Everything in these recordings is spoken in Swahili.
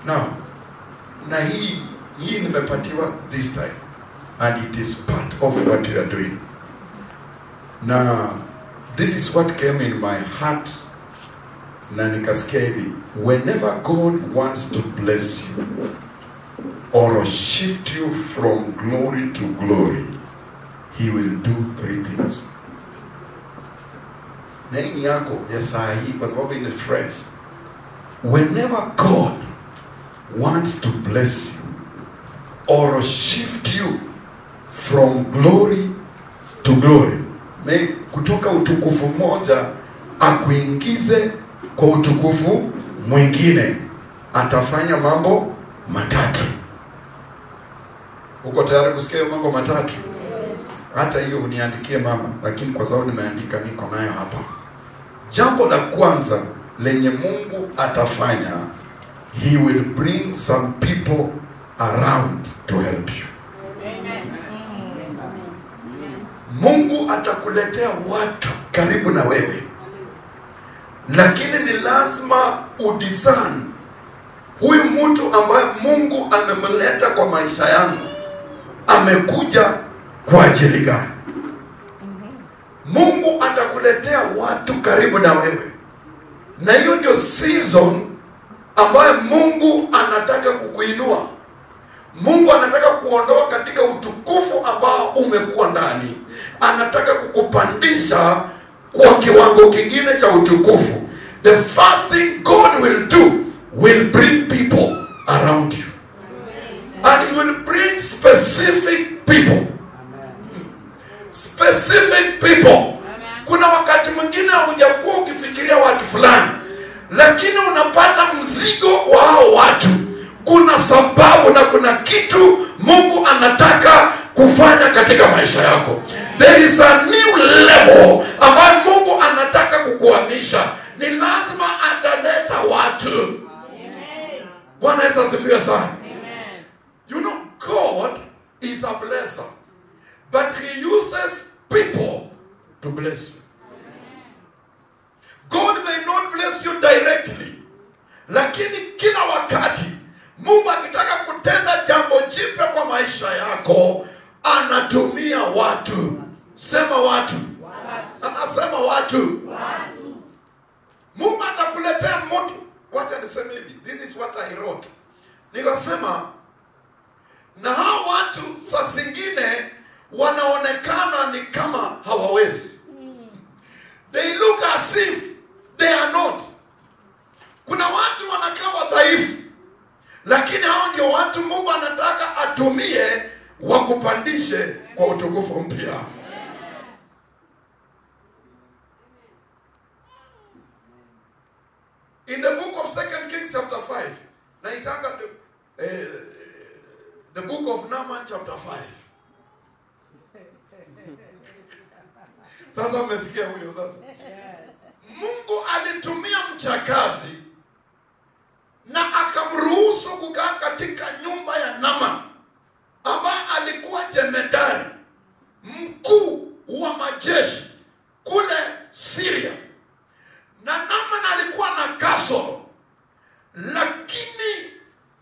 Now, na hii nimepatiwa this time, and it is part of what you are doing. Now, this is what came in my heart. Na nikasikia hivi, whenever God wants to bless you or shift you from glory to glory, he will do 3 things. Na hii yako ya saa hii kwa sababu ni fresh. Whenever God wants to bless you or shift you from glory to glory, kutoka utukufu moja akuingize kwa utukufu mwingine, atafanya mambo matatu. Uko tayari kusikia mambo matatu? Yes. Hata hiyo uniandikie mama, lakini kwa sababu nimeandika niko nayo hapa. Jambo la kwanza lenye Mungu atafanya, he will bring some people around to help you. Amen. Mungu atakuletea watu karibu na wewe. Lakini ni lazima udiscern huyu mtu ambaye Mungu amemleta kwa maisha yangu amekuja kwa ajili gani? Mungu atakuletea watu karibu na wewe. Na hiyo ndio season ambayo Mungu anataka kukuinua. Mungu anataka kuondoa katika utukufu ambao umekuwa ndani. Anataka kukupandisha kwa kiwango kingine cha utukufu. The first thing God will do will bring people around you. And he will bring specific people. Specific people. Kuna wakati mwingine hujakuwa ukifikiria watu fulani, lakini unapata mzigo wa hao watu. Kuna sababu na kuna kitu Mungu anataka kufanya katika maisha yako. There is a new level ambayo Mungu anataka kukuhamisha. Ni lazima ataleta watu. Bwana Yesu asifiwe sana. You know, God is a blesser, but he uses people to bless you. God may not bless you directly, lakini kila wakati Mungu akitaka kutenda jambo jipya kwa maisha yako, anatumia watu. Sema watu. Sema watu. Mungu atakuletea mtu. Wacha niseme hivi. This is what I wrote. Nikasema, na hao watu saa zingine wanaonekana ni kama hawawezi. They look as if they are not. Kuna watu wanakaa wadhaifu, lakini hao ndio watu Mungu anataka atumie wakupandishe kwa utukufu mpya. In the book of 2 Kings chapter 5, naitanga the book of Naaman chapter 5. Sasa mmesikia huyo sasa. Mungu alitumia mchakazi na akamruhusu kukaa katika nyumba ya Naaman, ambaye alikuwa jemedari mkuu wa majeshi kule Syria. Na Naaman alikuwa na kasoro, lakini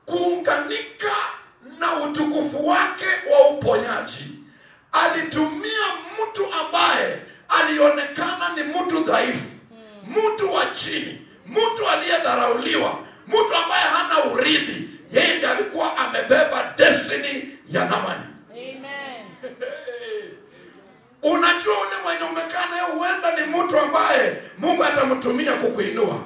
kuunganika na utukufu wake wa uponyaji, alitumia mtu ambaye alionekana ni mtu dhaifu, mtu wa chini, mtu aliyedharauliwa, mtu ambaye hana urithi. Yeye ndiye alikuwa amebeba destiny ya Naaman. Amen. Unajua ule mwenye umekaa naye huenda ni mtu ambaye Mungu atamtumia kukuinua.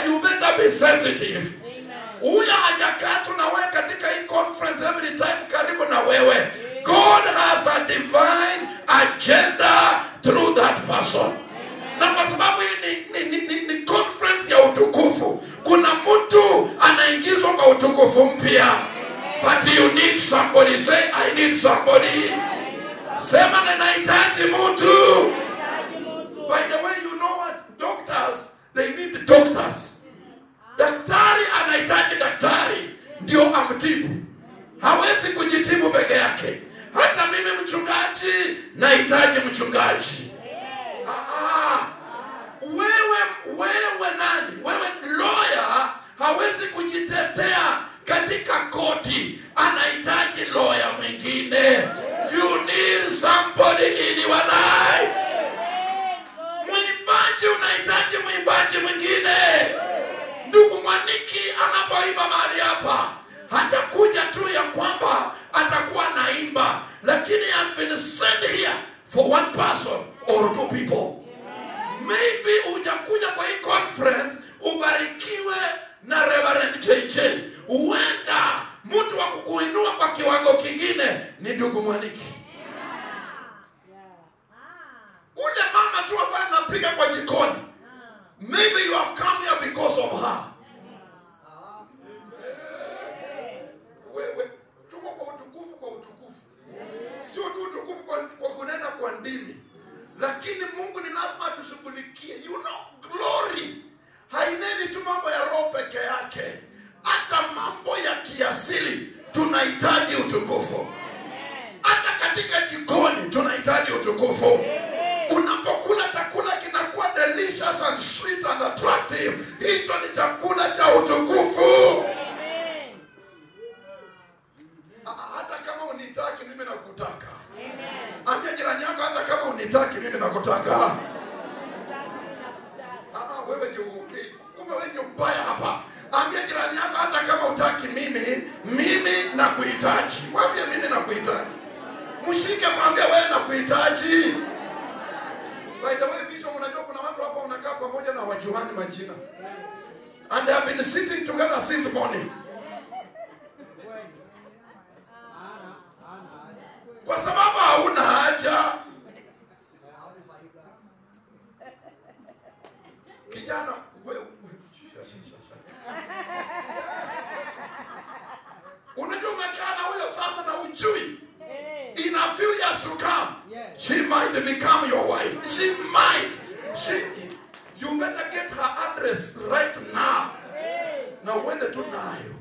You better be sensitive. Huyu hajakatu na wewe katika hii conference every time karibu na wewe. God has a divine agenda through that person. Na kwa sababu hii ni conference ya utukufu, kuna mtu anaingizwa kwa utukufu mpya. But you need somebody. Say, I need somebody. Sema ninahitaji mtu. By the way, you know what? Doctors, they need doctors. Daktari anahitaji daktari ndio amtibu. Hawezi kujitibu peke yake. Hata mimi mchungaji nahitaji mchungaji. Imagine unahitaji mwimbaji mwingine. Ndugu Mwaniki anapoimba mahali hapa, hajakuja tu ya kwamba atakuwa naimba, lakini has been sent here for one person or two people. Maybe ujakuja kwa hii conference ubarikiwe na Reverend JJ. Huenda mtu wa kukuinua kwa kiwango kingine ni ndugu Mwaniki. Ule mama tu ambaye anapiga kwa jikoni, maybe you have come here because of her. Wewe tuko kwa utukufu. Sio tu utukufu kwa kunena kwa ndimi. Lakini Mungu ni lazima tushughulikie. You know, glory haineni tu mambo ya roho peke yake. Hata mambo ya kiasili tunahitaji utukufu. Hata katika jikoni tunahitaji utukufu. Unapokula chakula kinakuwa delicious and sweet and attractive, hicho ni chakula cha utukufu. Hata kama unitaki mimi nakutaka. Ambia jirani yako, hata kama unitaki mimi nakutaka. Wewe ndio wewe ndio mbaya hapa. Ambia jirani yako, hata kama utaki mimi nakuhitaji. Mwambie mimi nakuhitaji. Mshike mwambie wewe nakuhitaji. By the way, Bishop, unajua kuna watu hapa wanakaa pamoja na wajuani majina. And they have been sitting together since morning. Kwa sababu hauna haja. Kijana, wewe unajua umekaa na huyo sana na ujui. In a few years to come, she might become your wife. She might. You better get her address right now. Now when the tunayo.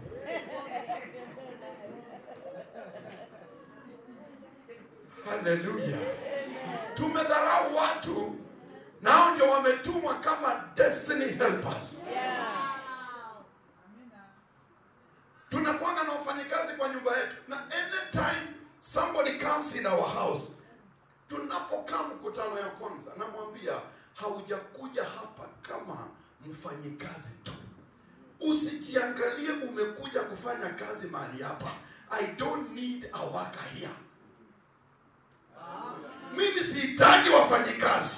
Hallelujah. Tumedharau watu, nao ndio wametumwa kama destiny helpers. Tunakuanga na wafanyikazi kwa nyumba yetu, na anytime somebody comes in our house, tunapokaa mkutano ya kwanza, namwambia haujakuja hapa kama mfanyikazi tu. Usijiangalie umekuja kufanya kazi mahali hapa. I don't need a worker here. Mimi sihitaji wafanyikazi.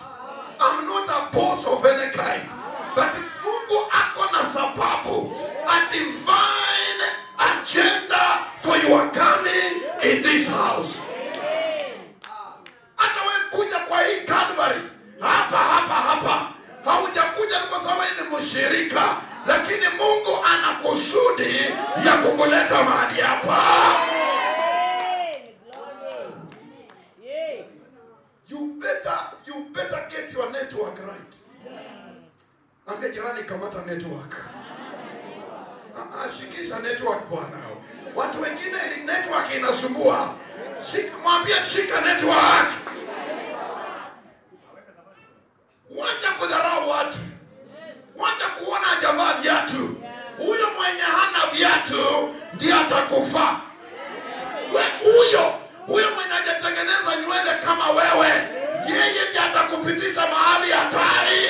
I'm not a boss of any kind. But Mungu ako na sababu, a divine agenda for your coming in this house. Hata wewe kuja kwa hii Calvary hapa haujakuja kwa sababu ni mshirika, lakini Mungu ana kusudi ya kukuleta mahali hapa. You better get your network right. Ambia jirani, kamata network. Shikisha network bwana. Watu wengine network inasumbua. Mwambie shika network. Wacha kudharau watu. Wacha kuona hajavaa viatu. Huyo mwenye hana viatu ndiye atakufa. Huyo mwenye hajatengeneza nywele kama wewe, yeye ndiye atakupitisha mahali hatari.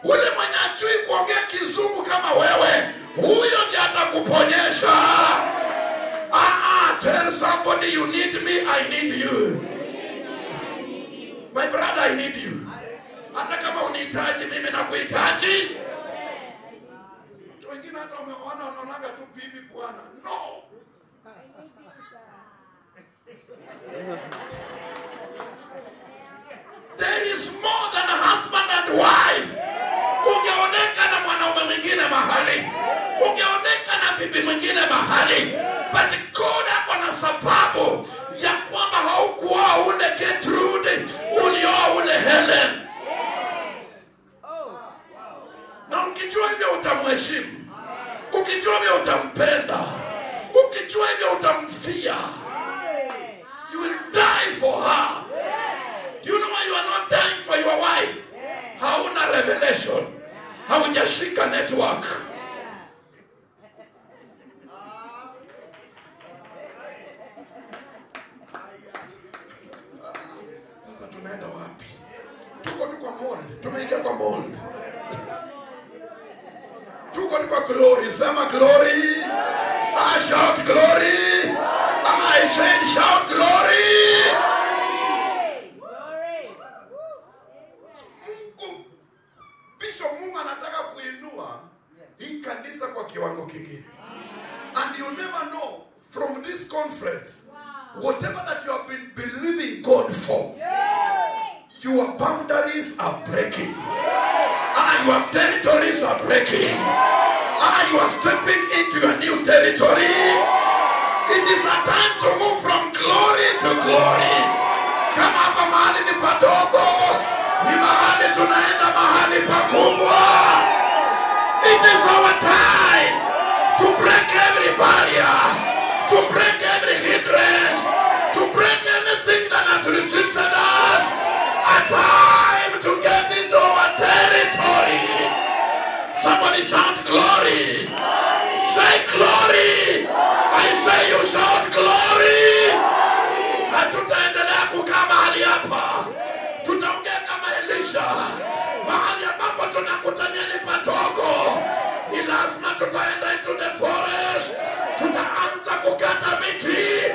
Ule mwenye ajui kuongea kizungu kama wewe, huyo ndiye atakuponyesha. Tell somebody you need me, I need you. My brother, I need you. Hata kama unihitaji mimi nakuhitaji. Watu wengine hata wanaonanga tu bibi bwana. No. There is more than a husband and wife. Ungeoneka na mwanaume mwingine mahali, ungeoneka na bibi mwingine mahali, but God ako na sababu ya kwamba haukuoa ule Gertrude, ulioa ule Helen. Na ukijua hivyo utamheshimu, ukijua hivyo utampenda, ukijua hivyo utamfia. You will die for her. Do you know why you are not dying for your wife? Hauna revelation. Haujashika network. Sasa tunaenda wapi? Tuko mold. Tumeingia kwa mold. Tuko kwa glory. Sema glory. I shout glory. I said shout glory. Mungu, Bishop Mungu anataka kuinua hii kanisa kwa kiwango kingine. And you never know from this conference, whatever that you have been believing God for, your boundaries are breaking. Your territories are breaking. You are stepping into your new territory. It is a time to move from glory to glory. Kama hapa mahali ni padogo, ni mahali tunaenda mahali pakubwa. It is our time to break every barrier, to break every hindrance, to break anything that has resisted us. A time to get into our territory. Somebody shout glory. Say glory. I say you shout glory. Hatutaendelea kukaa mahali hapa. Tutaongea kama Elisha. Mahali ambapo tunakutania ni patoko. Ni lazima tutaenda into the forest. Tutaanza kukata miti.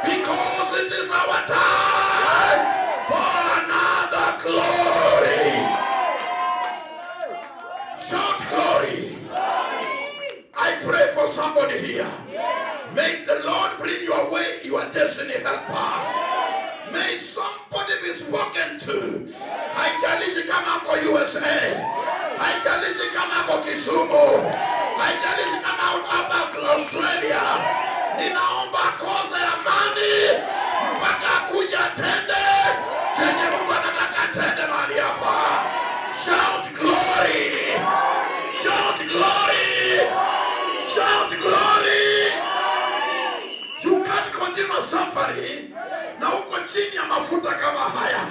Because it is our time for another glory. Shout glory. I pray for somebody here. May the Lord bring your way your destiny helper. May somebody be spoken to. Haijalishi kama uko USA. Haijalishi kama uko Kisumu. Haijalishi kama uko Australia. Ninaomba kosa ya amani mpaka kuja tende chenye Mungu anataka tende mahali hapa. Shout glory. Shout glory. Shout glory. You can't continue suffering na uko chini ya mafuta kama haya.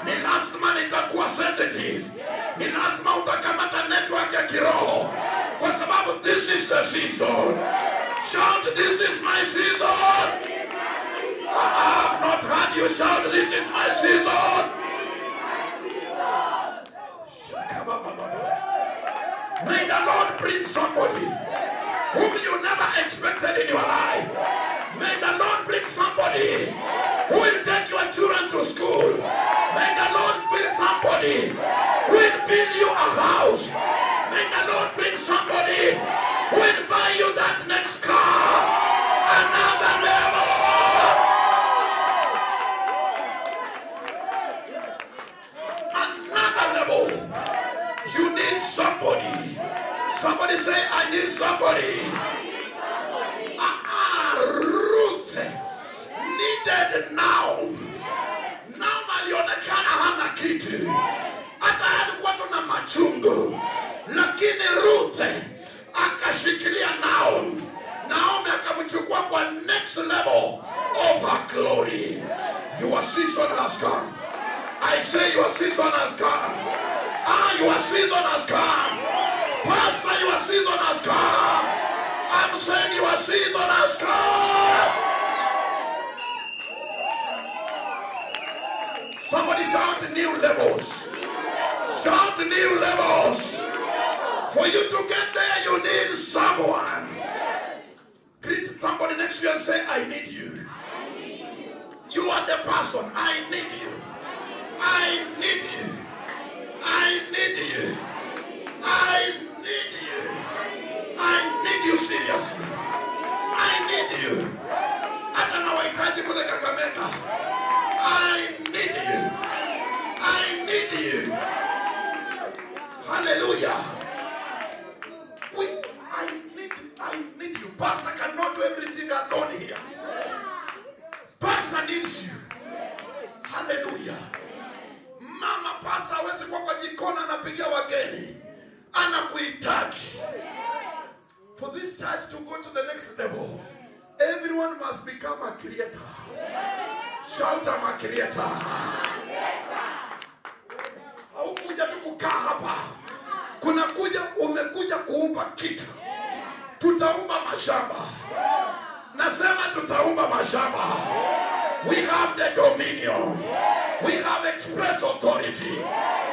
Ni lazima nitakuwa sensitive. Ni lazima utakamata network ya kiroho. Kwa sababu this is the season. Shout, this is my season. I have not heard you shout, this is my season. May the Lord bring somebody whom you never expected in your life. May the Lord bring somebody who will take your children to school. May the Lord bring somebody who will build you a house. May the Lord bring somebody who will buy you that next car. Another level. Another level. You need somebody. Somebody say, I need somebody. Ruth needed now. Now alionekana hana kitu. Hata alikuwa tuna machungu. Lakini Ruth akashikilia Naomi. Naomi akamchukua kwa next level of her glory. Your season has come. I say your season has come. Your season has come. Pastor, your season has come. I'm saying your season has come. Somebody shout new levels. Shout new levels. For you to get there, you need someone. Greet somebody next to you and say, I need you. You are the person. I need you. I need you. I need you. I need you. I need you seriously. I need you. Hata na wahitaji kule Kakamega. I need you. I need you. Hallelujah. I need you. Pastor cannot do everything alone here. Pastor needs you. Hallelujah. Mama pastor hawezi kwa jikoni anapigia wageni. Anakuhitaji. For this church to go to the next level, everyone must become a creator. Shout, I'm a creator. Haukuja tu kukaa hapa. Kuna kuja umekuja kuumba kitu. Tutaumba mashamba. Nasema tutaumba mashamba. We have the dominion. We have express authority.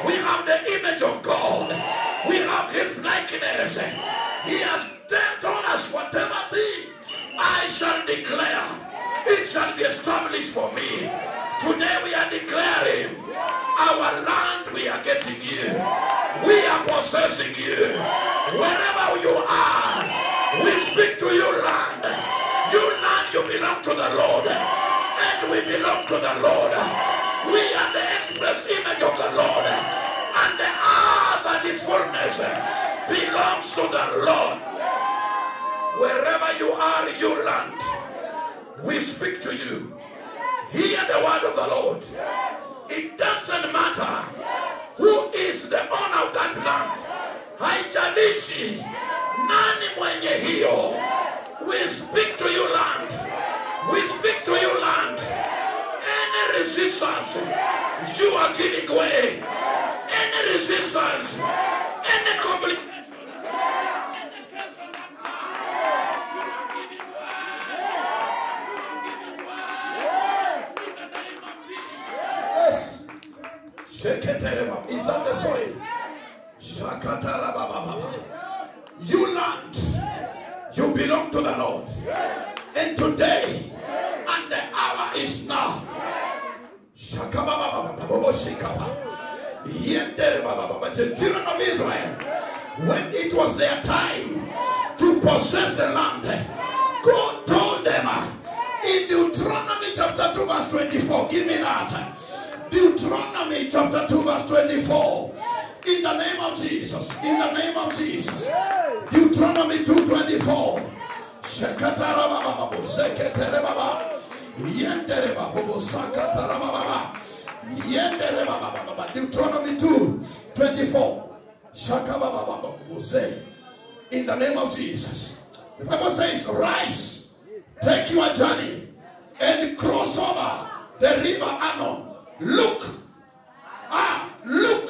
We have the image of God. We have his likeness. He has told us whatever things I shall declare, it shall be established for me. Today we are declaring our land, we are getting you. We are possessing you. Wherever you are, we speak to you, land. You land, you belong to the Lord. And we belong to the Lord. We are the express image of the Lord. And the earth and its fullness belongs to the Lord. Wherever you are, you land. We speak to you. Hear the word of the Lord. It doesn't matter who is the owner of that land. Haijalishi nani mwenye hiyo. We speak to you, land. We speak to you, land. Any resistance, you are giving way. Any resistance, any complication. Is that the soil? You land, you belong to the Lord. And today, and the hour is now. The children of Israel, when it was their time to possess the land, God told them in Deuteronomy chapter 2 verse 24, give me that. Deuteronomy chapter 2 verse 24. In the name of Jesus. In the name of Jesus. Deuteronomy 2:24. Deuteronomy 2:24. In the name of Jesus. The Bible says, rise, take your journey, and cross over the river Arnon. Look. Look.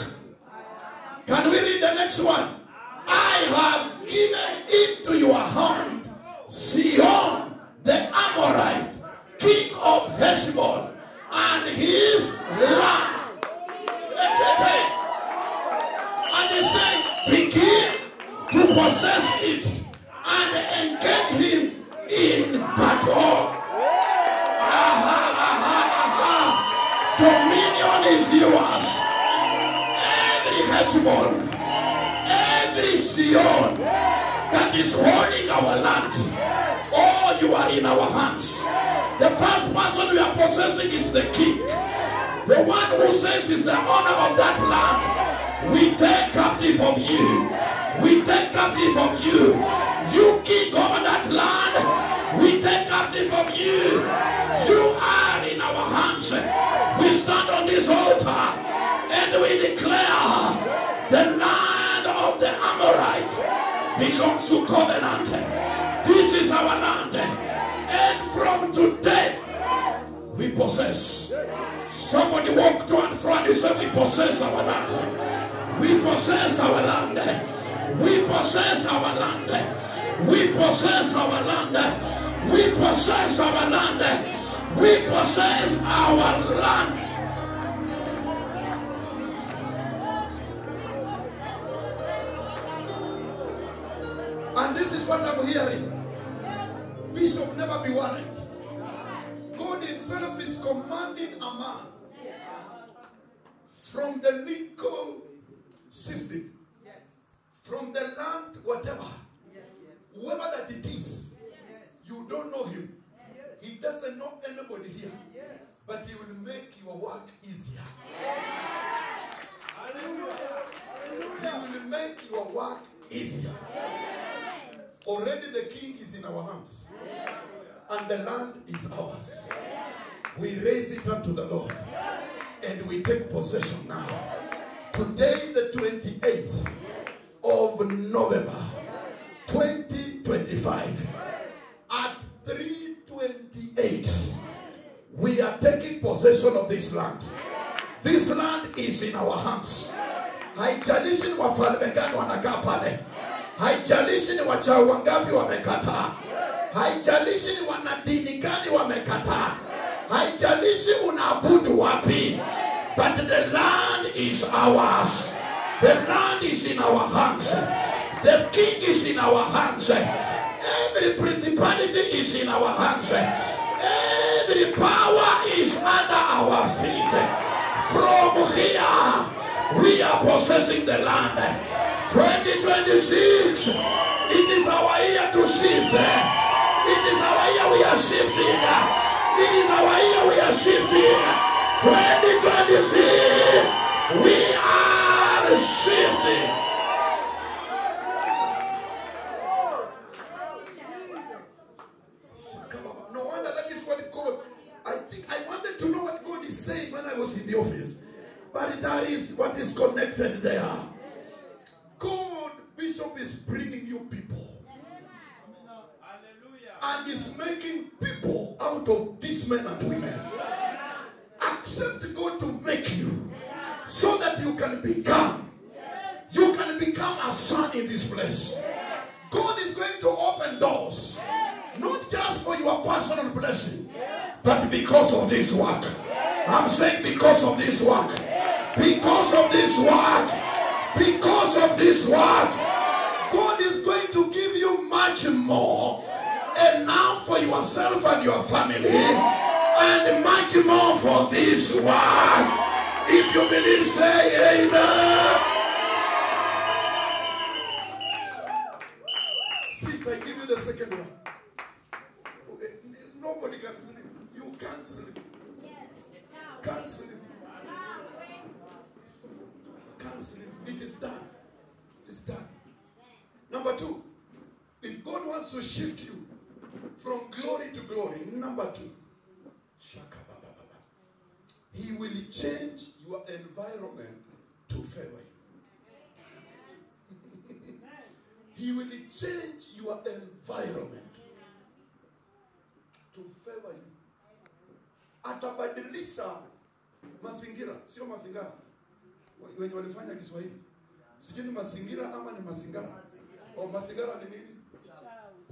Can we read the next one? I have given into your hand Sihon the Amorite, king of Heshbon, and his land. And he said, begin to possess it and engage him in battle. Dominion is yours. Every Heshbon, every Sihon that is holding our land, oh, you are in our hands. The first person we are possessing is the king. The one who says is the owner of that land. We take captive of you. We take captive of you. You king over that land. We take captive of you. You are in our hands. We stand on this altar and we declare the land of the Amorite belongs to covenant. This is our land. And from today, we possess. Somebody walk to and fro and say, we possess our land. We possess our land. We possess our land. We possess our land. We possess our land. We possess our land. And this is what I'm hearing. Bishop, never be worried. God himself is commanding a man from the legal system, from the land, whatever, whoever that it is, you don't know him. He doesn't know anybody here, but he will make your work easier. He will make your work easier. Already the king is in our hands, and the land is ours. We raise it unto the Lord, and we take possession now. Today, the 28th of November, 2025, at 3:28, we are taking possession of this land. This land is in our hands. Haijalishi ni wafalme gani wanakaa pale. Haijalishi ni wachawi wangapi wamekataa. Haijalishi ni wanadini gani wamekataa. Haijalishi unaabudu wapi. but the land is ours. The land is in our hands. The king is in our hands. Every principality is in our hands. Every power is under our feet. From here, we are possessing the land. 2026, it is our year to shift. It is our year we are shifting. It is our year we are shifting. 2026, we are shifting. No wonder that is what God, I wanted to know what God is saying when I was in the office. But that is what is connected there. God, Bishop, is bringing you people. And is making people out of these men and women. Accept God to make you so that you can become a son in this place. God is going to open doors, not just for your personal blessing, but because of this work. I'm saying because of this work. Because of this work. Because of this work. God is going to give you much more. Enough for yourself and your family, and much more for this work. If you believe, say amen. See, I give you the second one. Okay. Nobody can sleep. You can't sleep. Can't sleep. Can't sleep. It is done. It is done. Number two, if God wants to shift you from glory to glory, number two, He will change your environment to favor you. He will change your environment to favor you. Atabadilisha mazingira, sio mazingara. Wenye walifanya Kiswahili. Sijui ni mazingira ama ni mazingara. O mazingara ni nini?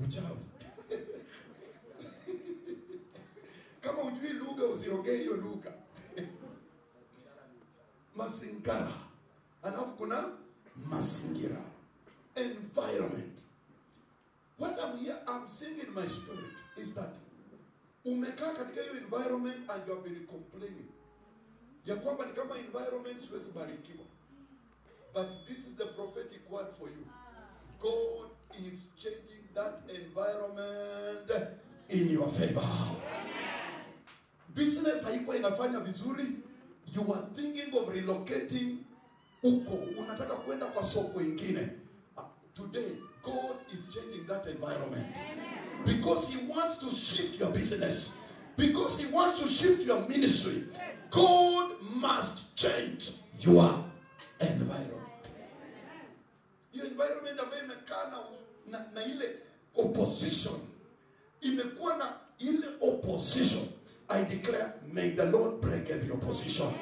Uchawi. Kama ujui lugha usiongee hiyo lugha. Mazingara. Alafu kuna mazingira. Environment. What I'm seeing in my spirit is that umekaa katika hiyo environment and you have been complaining. Ya kwamba ni kama environment siwezi barikiwa. But this is the prophetic word for you. God is changing that environment in your favor. Business haikuwa inafanya vizuri. You are thinking of relocating uko. Unataka kwenda kwa soko ingine. Today, God is changing that environment. Because He wants to shift your business. Because He wants to shift your ministry. God must change your environment. Your environment ambayo imekaa na ile opposition. Imekuwa na ile opposition. I declare, may the Lord break every opposition.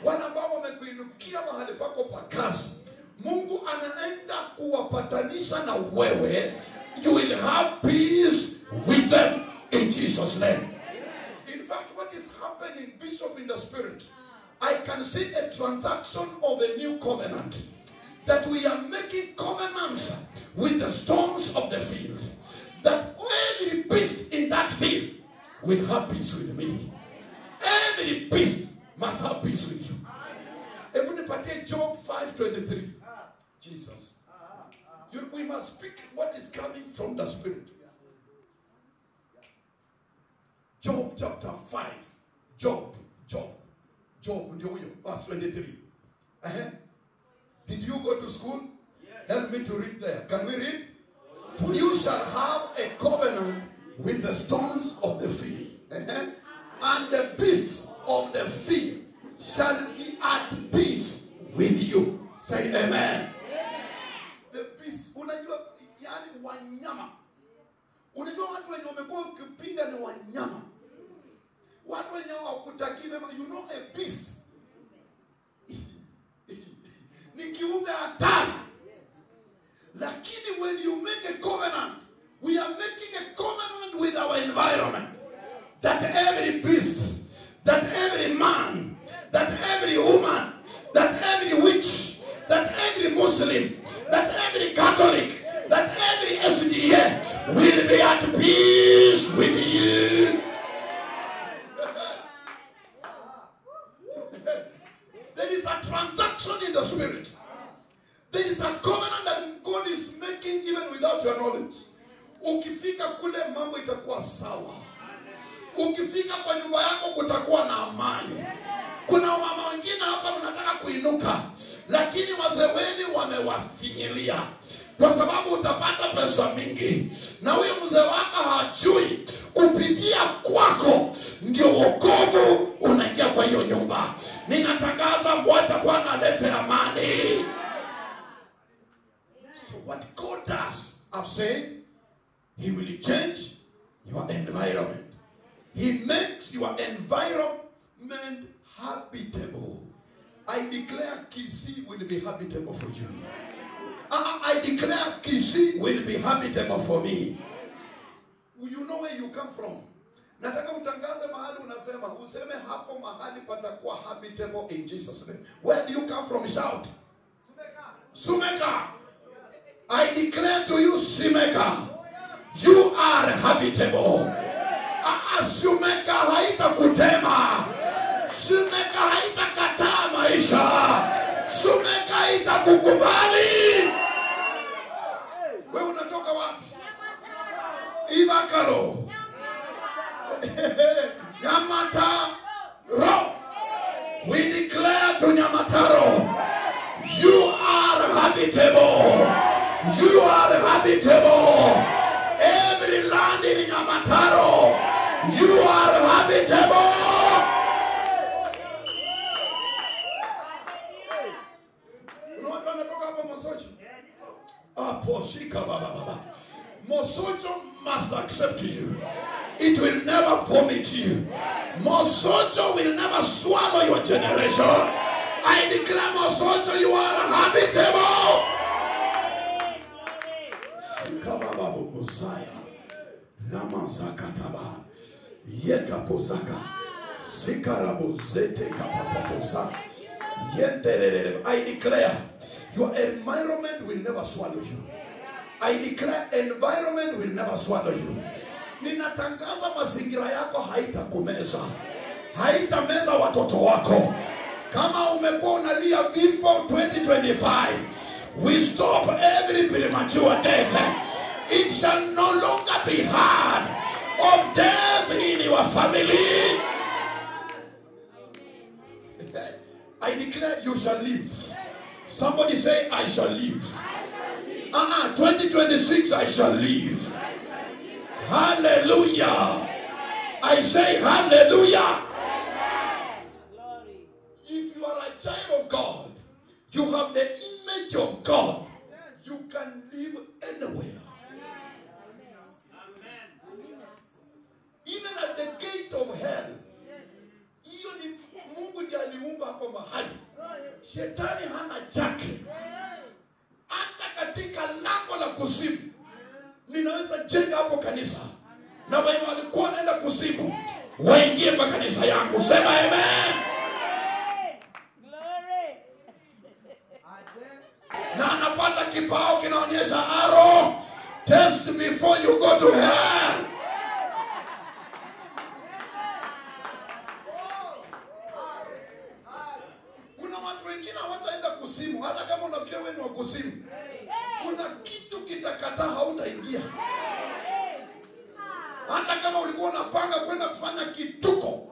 Wale ambao wamekuinukia mahali pako pa kazi, Mungu anaenda kuwapatanisha na wewe. You will have peace with them in Jesus' name. In fact, what is happening, Bishop, in the spirit, I can see a transaction of a new covenant. That we are making covenants with the stones of the field. That every beast in that field will have peace with me. Every beast must have peace with you. Job 5:23. Jesus. We must speak what is coming from the spirit. Job chapter 5. Job. Verse 23. Did you go to school? Yes. Help me to read there. Can we read? For you shall have a covenant with the stones of the field. And the beasts of the field shall be at peace with you. Say amen. The beasts, unajua yani wanyama. Unajua watu wenye wamekuwa ukipinga ni wanyama. Watu wenye hawakutaki mema, you know a beast. Ni kiumbe hatari. Lakini when you make a covenant, we are making a covenant with our environment. That every beast, that every man, that every woman, that every witch, that every Muslim, that every Catholic, that every SDA will be at peace with you. There is a transaction in the spirit. There is a covenant that God is making even without your knowledge. Ukifika kule mambo itakuwa sawa. Ukifika kwa nyumba yako kutakuwa na amani. Kuna mama wengine hapa mnataka kuinuka, lakini wazee wenu wamewafinyilia. Kwa sababu utapata pesa mingi na huyo mzee wako hajui kupitia kwako ndio wokovu unaingia kwa hiyo nyumba. Ninatangaza mwacha Bwana alete amani. So what God does, I've said, He will change your environment. He makes your environment habitable. I declare Kisii will be habitable for you. I declare Kisii will be habitable for me. You know where you come from. Nataka utangaze mahali unasema. Useme hapo mahali patakuwa habitable in Jesus' name. Where do you come from? Shout. Sumeka. I declare to you, Sumeka, you are habitable. Sumeka haitakutema. Sumeka haitakataa maisha. Sumeka haitakukubali. Wewe unatoka wapi? Ivakalo. Nyamataro. We declare to Nyamataro, you are habitable. You are habitable. Every land in Nyamataro, you are habitable. Mosojo must accept you. It will never vomit you. Mosojo will never swallow your generation. I declare, Mosojo, you are habitable. Shikababu Uzaya Namazakataba Yekapozaka Sikarabuzete Kapapoza. I declare your environment will never swallow you. I declare environment will never swallow you. Ninatangaza mazingira yako haitakumeza. Haitameza watoto wako. Kama umekuwa unalia vifo 2025, we stop every premature death. It shall no longer be heard of death in your family. I declare you shall live. Somebody say, I shall live. 2026, I shall live. Hallelujah. I say hallelujah. If you are a child of God, you have the image of God, you can live anywhere. Even at the gate of hell. Hiyo ni Mungu ndiye aliumba hapo mahali. Shetani hana chake. Hata katika lango la kuzimu ninaweza jenga hapo kanisa, na wenye walikuwa wanaenda kuzimu waingie kwa kanisa yangu. Sema amen. Na anapata kibao kinaonyesha arrow, test before you go to hell. Kuna watu wengine hawataenda kuzimu hata kama unafikiria wewe ni wa kuzimu. Kuna kitu kitakataa hautaingia. Hata kama ulikuwa unapanga kwenda kufanya kituko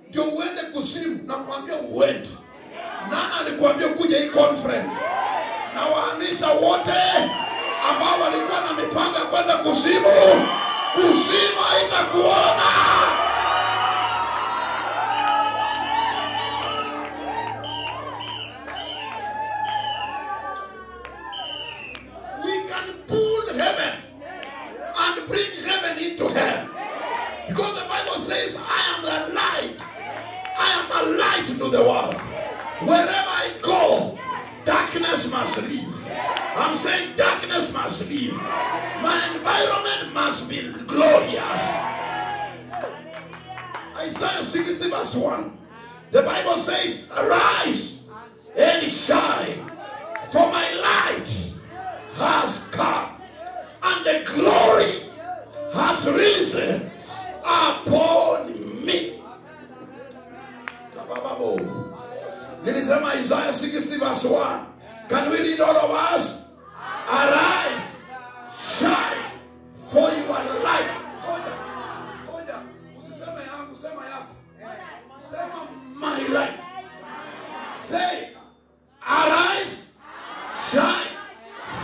ndio uende kuzimu, na kuambia uende. Nani alikwambia kuja hii conference? Na wahamisha wote ambao walikuwa na mipango ya kwenda kuzimu. Kuzimu haitakuona. Into hell, because the Bible says, I am the light. I am a light to the world. Wherever I go, darkness must leave. I'm saying darkness must leave. My environment must be glorious. Isaiah 60 verse 1. The Bible says, arise and shine, for my light has come, and the glory has risen upon me. Nilisema Isaiah 60 verse 1. Can we read all of us? Arise, shine, for your light. Oja, usiseme yangu, sema yako. Sema my light. Say, arise, shine,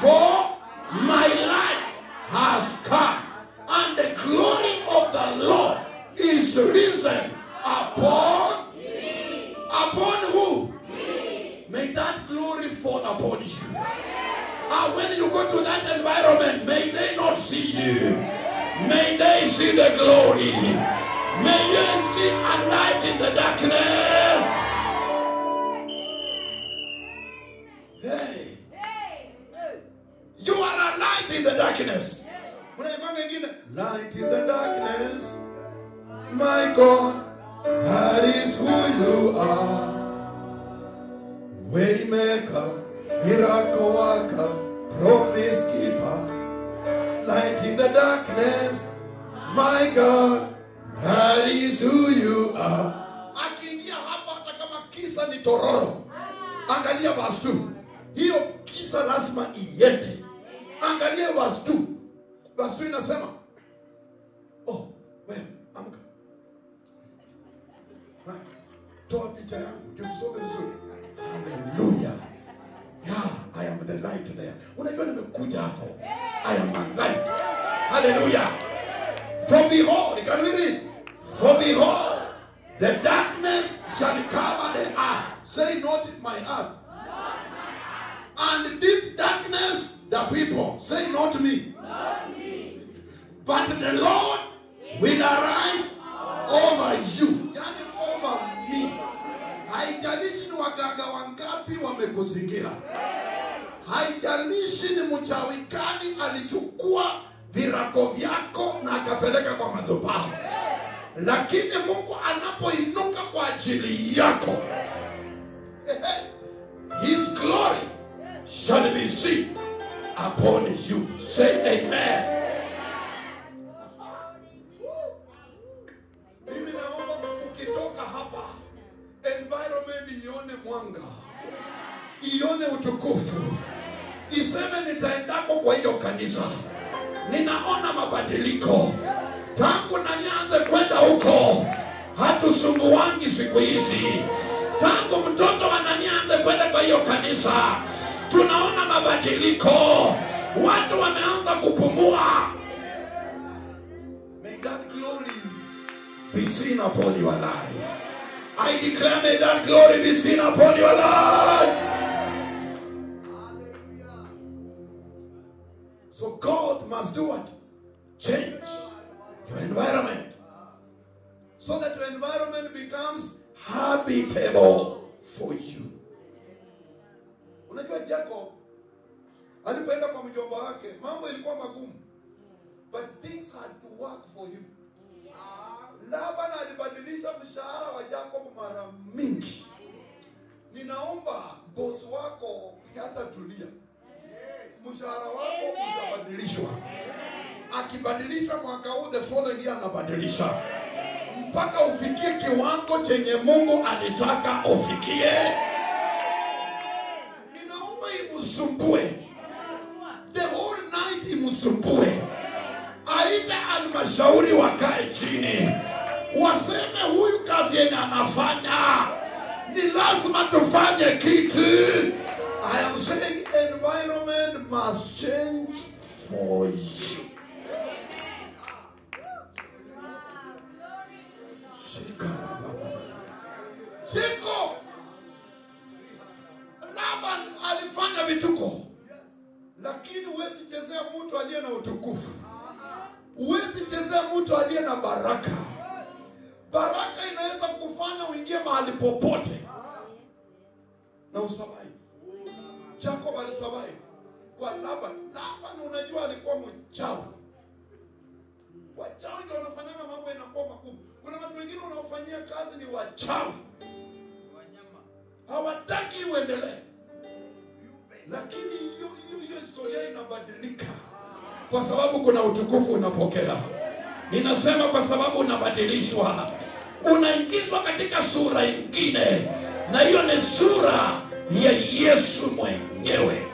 for my light has come, and the glory of the Lord is risen upon me. Upon who? Me. May that glory fall upon you. And when you go to that environment, may they not see you. May they see the glory. May you see a light in the darkness. Hey. You are a light in the darkness. Light in the darkness. My God, that is who you are. Waymaker, miracle worker, promise keeper. Light in the darkness. My God, that is who you are. Akiingia hapa hata kama kisa ni tororo. Angalia verse 2. Hiyo kisa lazima iende. Angalia verse 2. Verse 2 inasema, oh, wewe amka. Toa picha yangu, ndio tusome vizuri. Hallelujah. Yeah, I am the light there. Unajua nimekuja hapo. I am a light. Hallelujah. For behold, can we read? For behold, the darkness shall cover the earth. Say not my earth. And deep darkness the people. Say not me. Not me. But the Lord will arise over you. Yani over me. Haijalishi ni waganga wangapi wamekuzingira. Haijalishi ni mchawi gani alichukua virako vyako na akapeleka kwa madhabahu. Lakini Mungu anapoinuka kwa ajili yako, His glory shall be seen upon you. Say amen. Mimi naomba ukitoka hapa, environment ione mwanga, ione utukufu, iseme nitaendako kwa hiyo kanisa, ninaona mabadiliko. Tangu na nianze kwenda huko, hatusumbuangi siku hizi. Tangu mtoto ananianze kwenda kwa hiyo kanisa, tunaona mabadiliko. Watu wameanza kupumua. May that glory be seen upon your life. I declare, may that glory be seen upon your life. So God must do what? Change your environment, so that your environment becomes habitable for you. Unajua Jacob alipoenda kwa mjomba wake, mambo ilikuwa magumu, but things had to work for him. Laban alibadilisha mshahara wa Jacob mara mingi. Ninaomba boss wako hata tulia, mshahara wako utabadilishwa. Akibadilisha mwaka huu, the following year anabadilisha, mpaka ufikie kiwango chenye Mungu alitaka ufikie. Ninaomba imsumbue the whole night, imsumbue. Aite almashauri wakae chini, waseme huyu kazi yenye anafanya ni lazima tufanye kitu. I am saying environment must change for you. Jacob, Laban alifanya vituko, lakini huwezi chezea mtu aliye na utukufu. Huwezi chezea mtu aliye na baraka. Baraka inaweza kufanya uingie mahali popote na usurvive. Jacob alisurvive kwa Laban. Laban unajua alikuwa mchawi. Wachawi ndio wanafanyana mambo yanakuwa magumu. Kuna watu wengine wanaofanyia kazi ni wachawi. hawataki uendelee. Lakini hiyo historia inabadilika kwa sababu kuna utukufu unapokea. Ninasema kwa sababu unabadilishwa, unaingizwa katika sura nyingine, na hiyo ni sura ya Yesu mwenyewe.